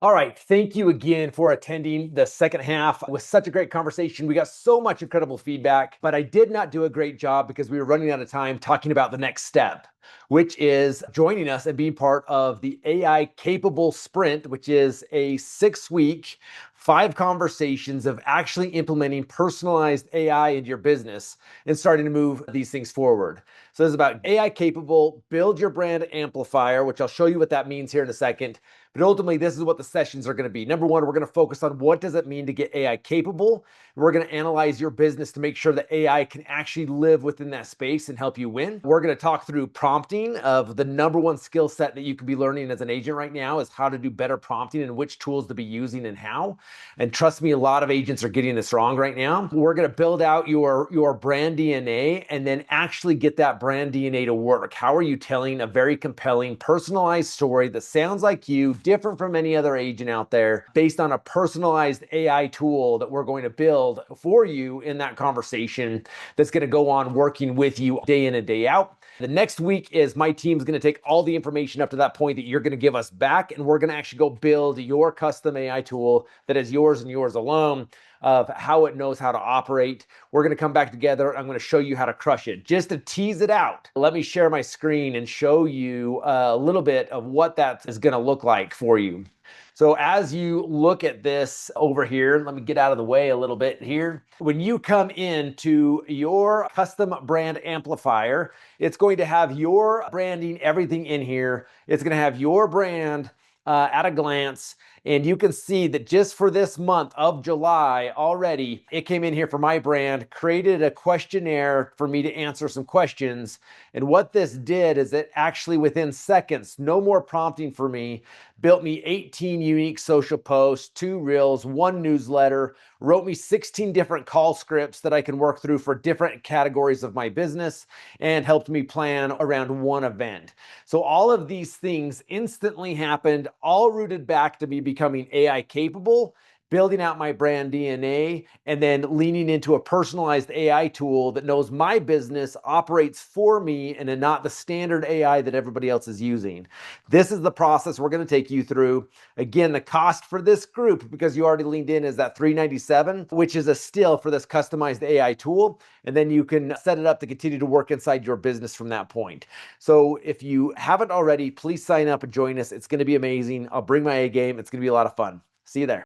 All right. Thank you again for attending the second half. It was such a great conversation. We got so much incredible feedback, but I did not do a great job because we were running out of time talking about the next step, which is joining us and being part of the AI Capable Sprint, which is a 6-week, 5 conversations of actually implementing personalized AI into your business and starting to move these things forward. So this is about AI capable, build your brand amplifier, which I'll show you what that means here in a second. But ultimately, this is what the sessions are going to be. Number one, we're going to focus on what does it mean to get AI capable. We're going to analyze your business to make sure that AI can actually live within that space and help you win. We're going to talk through prompting of the number one skill set that you could be learning as an agent right now is how to do better prompting and which tools to be using and how. And trust me, a lot of agents are getting this wrong right now. We're going to build out your brand DNA and then actually get that brand DNA to work. How are you telling a very compelling, personalized story that sounds like you, different from any other agent out there, based on a personalized AI tool that we're going to build for you in that conversation that's going to go on working with you day in and day out. The next week is my team's going to take all the information up to that point that you're going to give us back, and we're going to actually go build your custom AI tool that is yours and yours alone, of how it knows how to operate. We're going to come back together. I'm going to show you how to crush it. Just to tease it out, let me share my screen and show you a little bit of what that is going to look like for you. So as you look at this over here, let me get out of the way a little bit here. When you come into your custom brand amplifier, it's going to have your branding, everything in here. It's going to have your brand at a glance. And you can see that just for this month of July already, it came in here for my brand, created a questionnaire for me to answer some questions. And what this did is it actually within seconds, no more prompting for me, built me 18 unique social posts, 2 reels, 1 newsletter, wrote me 16 different call scripts that I can work through for different categories of my business, and helped me plan around 1 event. So all of these things instantly happened, all rooted back to me becoming AI capable, building out my brand DNA, and then leaning into a personalized AI tool that knows my business operates for me and not the standard AI that everybody else is using. This is the process we're going to take you through. Again, the cost for this group, because you already leaned in, is that $397, which is a steal for this customized AI tool. And then you can set it up to continue to work inside your business from that point. So if you haven't already, please sign up and join us. It's going to be amazing. I'll bring my A game. It's going to be a lot of fun. See you there.